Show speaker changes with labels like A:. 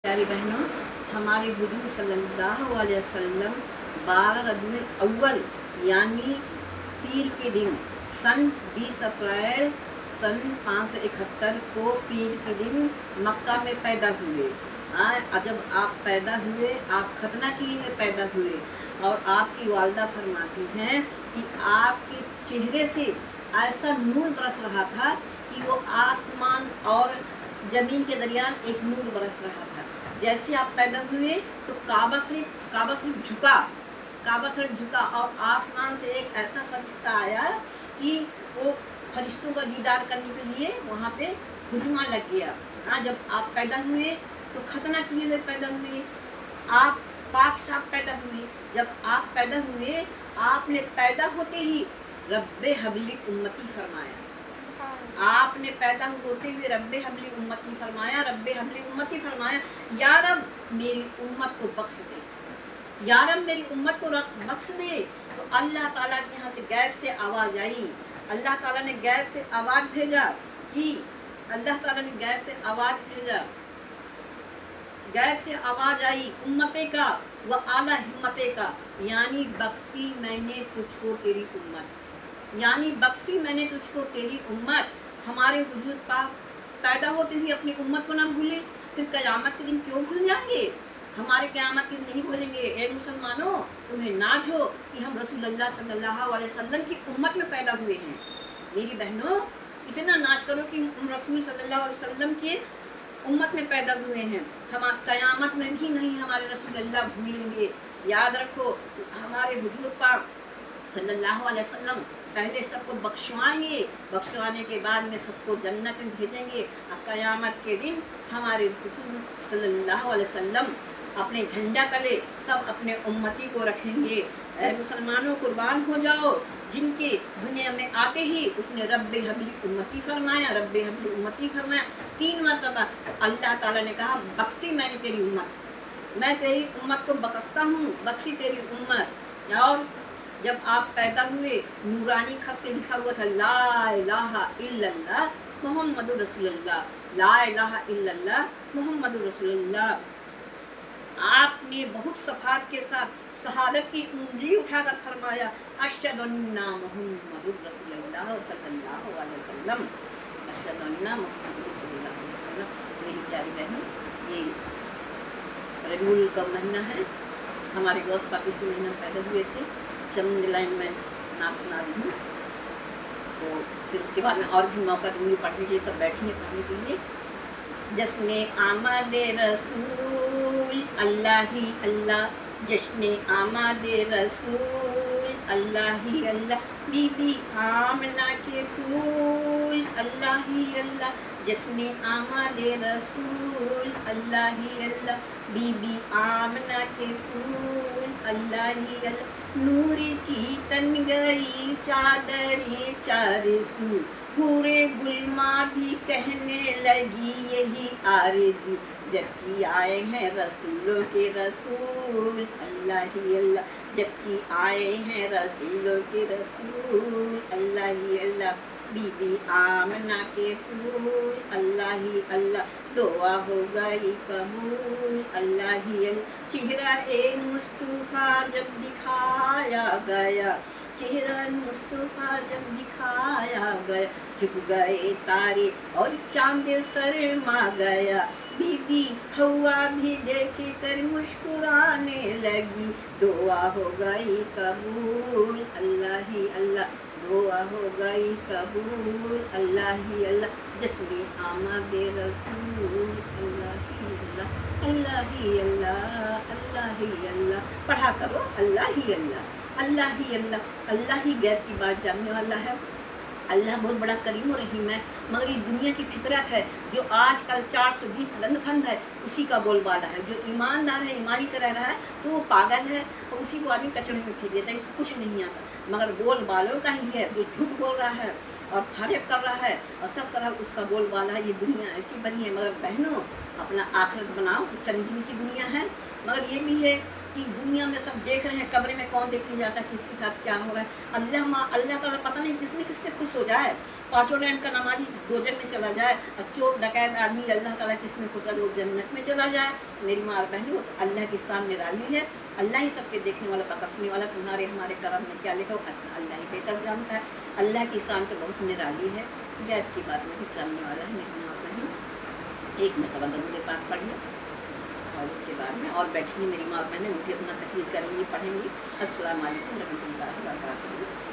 A: प्यारी बहनों, हमारे हुजूर सल्लल्लाहु अलैहि वसल्लम 12 रबीउल अव्वल यानी पीर के दिन सन 20 अप्रैल सन 571 को पीर के दिन मक्का में पैदा हुए। जब आप पैदा हुए, आप खतना किए में पैदा हुए और आपकी वालदा फरमाती हैं कि आपके चेहरे से ऐसा नूर बरस रहा था कि वो आसमान और ज़मीन के दरमियान एक नूर बरस रहा था। जैसे आप पैदा हुए तो काबा शरीफ झुका और आसमान से एक ऐसा फरिश्ता आया कि वो फरिश्तों का दीदार करने के लिए वहाँ पे हुजूम लग गया। जब आप पैदा हुए तो खतना किए हुए पैदा हुए, आप पाक साफ पैदा हुए। जब आप पैदा हुए, आपने पैदा होते ही रब्बे हबली उम्मती फरमाया। आपने पैदा होते हुए रब्बे हबली उम्मती फरमाया, रब्बे हबली उम्मती फरमाया। या रब मेरी उम्मत को बख्श दे, या रब मेरी उम्मत को बख्श दे। तो अल्लाह ताला के यहाँ से गैब से आवाज़ आई। अल्लाह ताला ने गैब से आवाज़ भेजा कि गैब से आवाज़ आई उम्मते का व आला हिम्मते का, यानी बख्शी मैंने तुझको तेरी उम्मत, यानी बख्शी मैंने तुझको तेरी उम्मत। हमारे हुजूर पाक पैदा होते हुए अपनी उम्मत को ना भूले, फिर क़यामत के दिन क्यों भूल जाएंगे? हमारे क़यामत के दिन नहीं भूलेंगे। ए मुसलमानों, उन्हें नाज हो कि हम रसूलुल्लाह सल्लल्लाहु अलैहि वसल्लम की उम्मत में पैदा हुए हैं। मेरी बहनों, इतना नाज करो कि हम रसूल सल्लल्लाहु अलैहि वसल्लम के उम्मत में पैदा हुए हैं। हम क़यामत में भी नहीं हमारे रसूलुल्लाह भूलेंगे। याद रखो, हमारे हुजूर पाक सल्लल्लाहु अलैहि वसल्लम पहले सबको बख्शवाने के बाद में सबको जन्नत में भेजेंगे। क़यामत के दिन हमारे हुजूर सल्लल्लाहु अलैहि वसल्लम अपने झंडा तले सब अपने उम्मती को रखेंगे। ऐ मुसलमानों, कुर्बान हो जाओ जिनके दुनिया में आते ही उसने रब्बे हबली उम्मती फरमाया, रब्बे हबली उम्मती फरमाया 3 मरतबा। तो अल्लाह ताला ने कहा बख्शी मैंने तेरी उम्मत, मैं तेरी उम्मत को बख्शता हूँ, बख्शी तेरी उम्मत। और जब आप पैदा हुए, नूरानी खत से लिखा हुआ था ला इलाहा इल्लल्लाह मुहम्मदुर रसूलुल्लाह, ला इलाहा इल्लल्लाह मुहम्मदुर रसूलुल्लाह। आपने बहुत सफात के साथ शहादत की उंगली उठाकर फरमाया अशहदु अन्ना मुहम्मदुर रसूलुल्लाह सल्लल्लाहु अलैहि वसल्लम, अशहदु अन्ना मुहम्मदुर रसूलुल्लाह सल्लल्लाहु अलैहि वसल्लम। मेरी प्यारी बहनों, ये रबीउल का महीना है। हमारे गौस पाक इसी महीने में पैदा हुए थे। चंद लाइन में नाम सुना रही हूँ, तो फिर उसके बाद में और भी मौका दूँगी पढ़ने के लिए। सब बैठिए पढ़ने के लिए। जश्न आमद रसूल अल्लाह ही अल्लाह, जश्न आमद रसूल अल्लाह ही अल्लाह, बीबी आमना के फूल अल्लाह ही अल्लाह, जश्न आमद रसूल अल्लाह ही अल्लाह, बीबी आमना के फूल अल्लाह ही अल्लाह। नूर की तन गई चादरें चारसू, पूरे गुलमा भी कहने लगी यही आरज़ू, जबकि आए हैं रसूलों के रसूल अल्लाह ही अल्लाह, जबकि आए हैं रसूलों के रसूल अल्लाह ही अल्लाह। बीबी आमना के फूल अल्लाह ही अल्लाह, दुआ हो गई कबूल अल्लाह ही अल्लाह। चेहरा ए मुस्तफ़ा जब दिखाया गया, चेहरा मुस्तफ़ा जब दिखाया गया, झुक गए तारे और चांद शर्मा गया, बीबी हवा भी देखे कर मुस्कुराने लगी, दुआ हो गई कबूल अल्लाह ही अल्लाह, दुआ हो गई कबूल अल्लाह ही अल्लाह। जश्न आमद रसूल अल्लाह ही अल्लाह, अल्लाह ही अल्लाह, अल्लाह ही अल्लाह। पढ़ा करो अल्लाह ही अल्लाह, अल्लाह ही अल्लाह। अल्लाह ही गैर की बात जानने वाला है। अल्लाह बहुत बड़ा करीम और रहीम है, मगर ये दुनिया की फितरत है जो आजकल 420 लंदफंद है, उसी का बोलबाला है। जो ईमानदार है, ईमानी से रह रहा है, तो वो पागल है और उसी को आदमी कचरे में फेंक देता है, इसको कुछ नहीं आता। मगर बोलबालों का ही है जो झूठ बोल रहा है और फरेब कर रहा है और सब कर रहा है, उसका बोलबाला है। ये दुनिया ऐसी बनी है। मगर बहनों, अपना आखिरत बनाओ, चंद दिन की दुनिया है। मगर ये भी है कि दुनिया में सब देख रहे हैं, कब्र में कौन देखने जाता है किसके साथ क्या हो रहा है। अल्लाह ताला पता नहीं किससे खुश हो जाए। पाँचों टाइम का नमाजी दोजख में चला जाए और चोर डकैत आदमी अल्लाह ताला किसमें खुश कर वो जन्नत में चला जाए। मेरी माँ और बहनों, वो तो अल्लाह की शान निराली है। अल्लाह ही सबके देखने वाला, बकसने वाला। तुम्हारे हमारे कर्म में क्या लिखा हो अल्लाह ही बेहतर जानता है। अल्लाह की शान तो बहुत निराली है, गैब की बात नहीं जानने वाला है। मेरी माँ बहन, एक मरतबा दरूद पाक पढ़िए और उसके बाद में और बैठिए मेरी माँ बहनें, उनकी अपना तकरीर करेंगी, पढ़ेंगी। अस्सलाम वालेकुम रहमतुल्लाहि व बरकातहू।